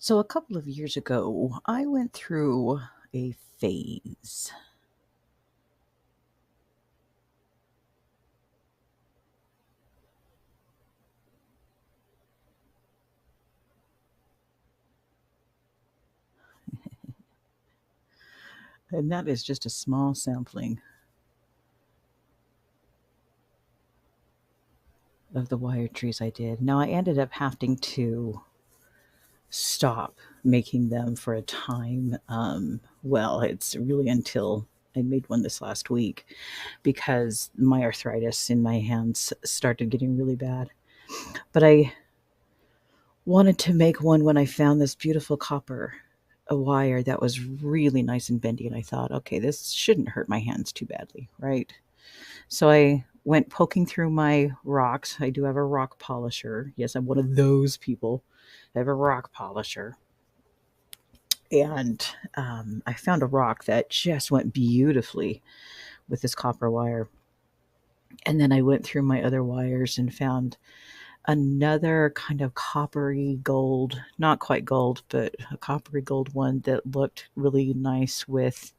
So, a couple of years ago, I went through a phase, and that is just a small sampling of the wire trees I did. Now, I ended up having to stop making them for a time. Well, it's really until I made one this last week because my arthritis in my hands started getting really bad. But I wanted to make one when I found this beautiful copper a wire that was really nice and bendy, and I thought, okay, this shouldn't hurt my hands too badly, right? So I went poking through my rocks. I do have a rock polisher. Yes, I'm one of those people. I have a rock polisher, and I found a rock that just went beautifully with this copper wire. And then I went through my other wires and found another kind of coppery gold, not quite gold, but a coppery gold one that looked really nice with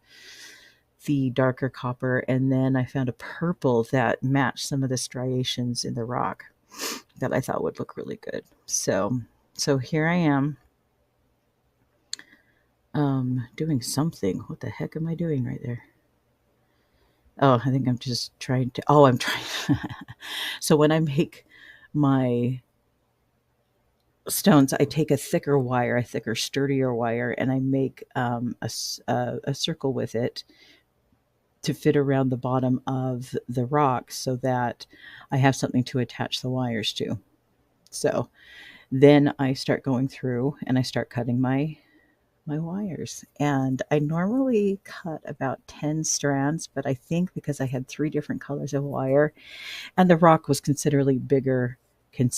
the darker copper. And then I found a purple that matched some of the striations in the rock that I thought would look really good. So here I am doing something. What the heck am I doing right there? Oh, I think I'm just trying to. Oh, I'm trying. So when I make my stones, I take a thicker wire, a thicker, sturdier wire, and I make a circle with it to fit around the bottom of the rock so that I have something to attach the wires to. So then I start going through and I start cutting my wires. And I normally cut about 10 strands, but I think because I had three different colors of wire and the rock was considerably bigger than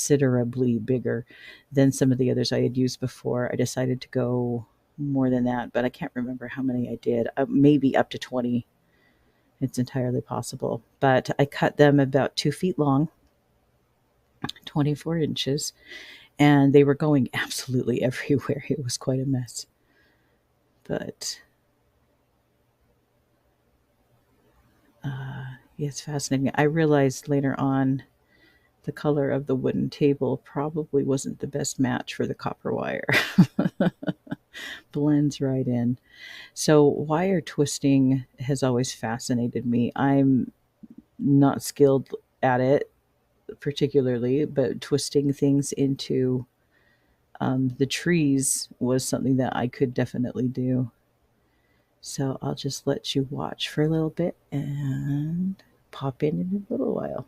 some of the others I had used before, I decided to go more than that, but I can't remember how many I did. Maybe up to 20. It's entirely possible. But I cut them about 2 feet long, 24 inches, and they were going absolutely everywhere. It was quite a mess. But yeah, it's fascinating. I realized later on the color of the wooden table probably wasn't the best match for the copper wire. Blends right in. So, wire twisting has always fascinated me. I'm not skilled at it particularly, but twisting things into the trees was something that I could definitely do. So, I'll just let you watch for a little bit and pop in a little while.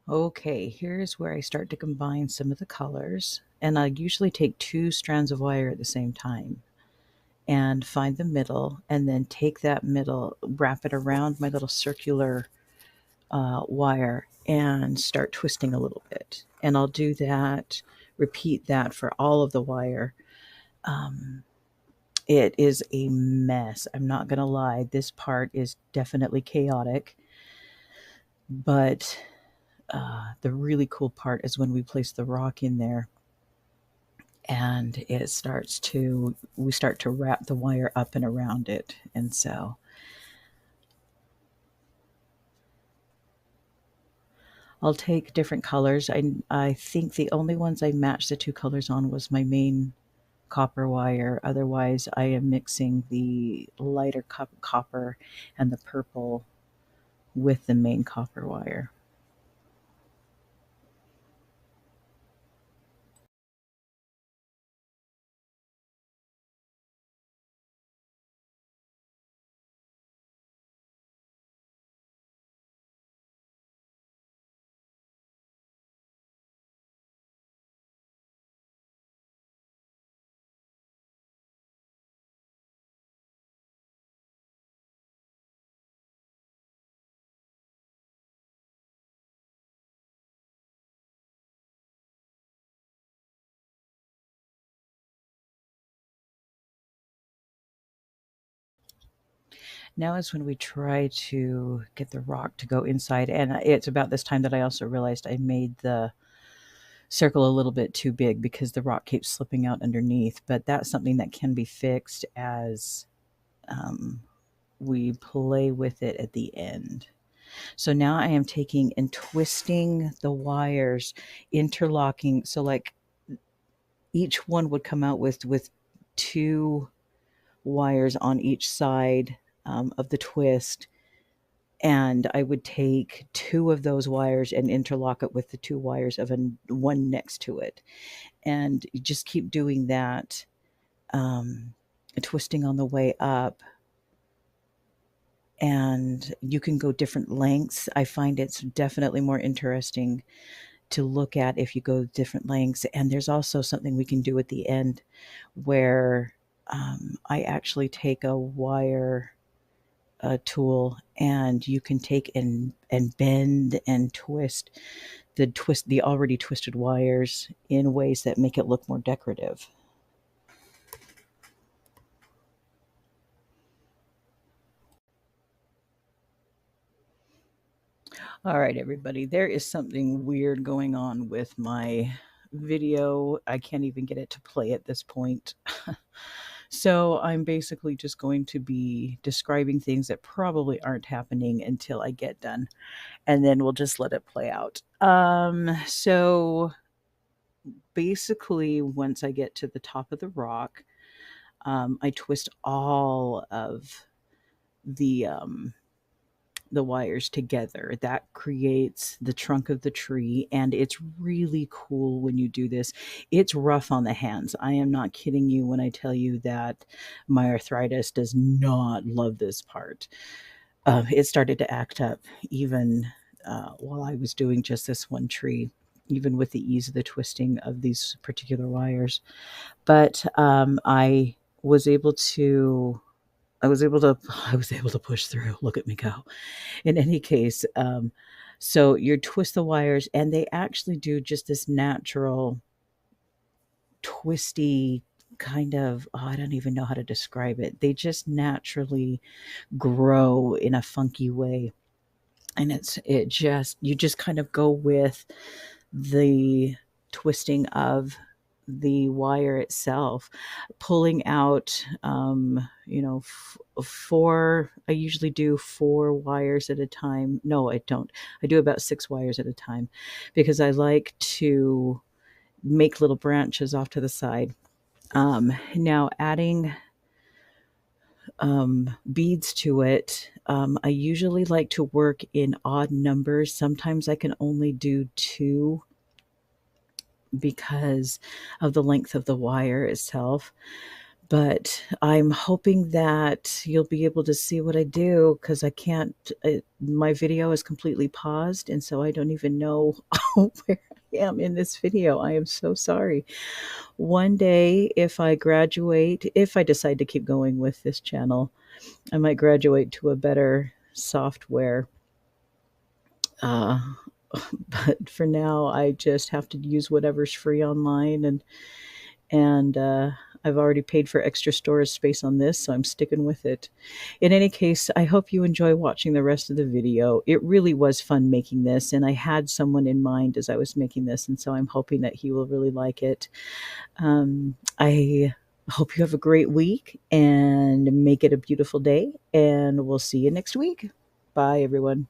Okay, here's where I start to combine some of the colors. And I usually take two strands of wire at the same time and find the middle, and then take that middle, wrap it around my little circular wire, and start twisting a little bit. And I'll do that, repeat that for all of the wire. Um, it is a mess. I'm not going to lie. This part is definitely chaotic. But the really cool part is when we place the rock in there and we start to wrap the wire up and around it. And so I'll take different colors. I think the only ones I matched the two colors on was my main copper wire. Otherwise, I am mixing the lighter copper and the purple with the main copper wire. Now is when we try to get the rock to go inside. And it's about this time that I also realized I made the circle a little bit too big because the rock keeps slipping out underneath. But that's something that can be fixed as um, we play with it at the end. So now I am taking and twisting the wires, interlocking. So like each one would come out with two wires on each side of the twist, and I would take two of those wires and interlock it with the two wires of one next to it, and you just keep doing that, um, twisting on the way up. And you can go different lengths. I find it's definitely more interesting to look at if you go different lengths. And there's also something we can do at the end where I actually take a wire tool, and you can take and bend and twist the already twisted wires in ways that make it look more decorative. All right, everybody, there is something weird going on with my video. I can't even get it to play at this point. So I'm basically just going to be describing things that probably aren't happening until I get done, and then we'll just let it play out. So basically, once I get to the top of the rock, I twist all of the um, the wires together. That creates the trunk of the tree, and it's really cool when you do this. It's rough on the hands. I am not kidding you when I tell you that my arthritis does not love this part. It started to act up even while I was doing just this one tree, even with the ease of the twisting of these particular wires. But was able to I was able to I was able to push through. Look at me go. In any case, so you twist the wires, and they actually do just this natural twisty kind of, oh, I don't even know how to describe it. They just naturally grow in a funky way. And it just you just kind of go with the twisting of the wire itself, pulling out, four. I usually do four wires at a time. No, I don't. I do about six wires at a time because I like to make little branches off to the side. Now, adding beads to it, I usually like to work in odd numbers. Sometimes I can only do two because of the length of the wire itself. But I'm hoping that you'll be able to see what I do because I can't. My video is completely paused, and so I don't even know where I am in this video. I am so sorry. One day, if I decide to keep going with this channel, I might graduate to a better software. Uh, but for now, I just have to use whatever's free online, and I've already paid for extra storage space on this, so I'm sticking with it. In any case, I hope you enjoy watching the rest of the video. It really was fun making this, and I had someone in mind as I was making this, and so I'm hoping that he will really like it. I hope you have a great week and make it a beautiful day, and we'll see you next week. Bye, everyone.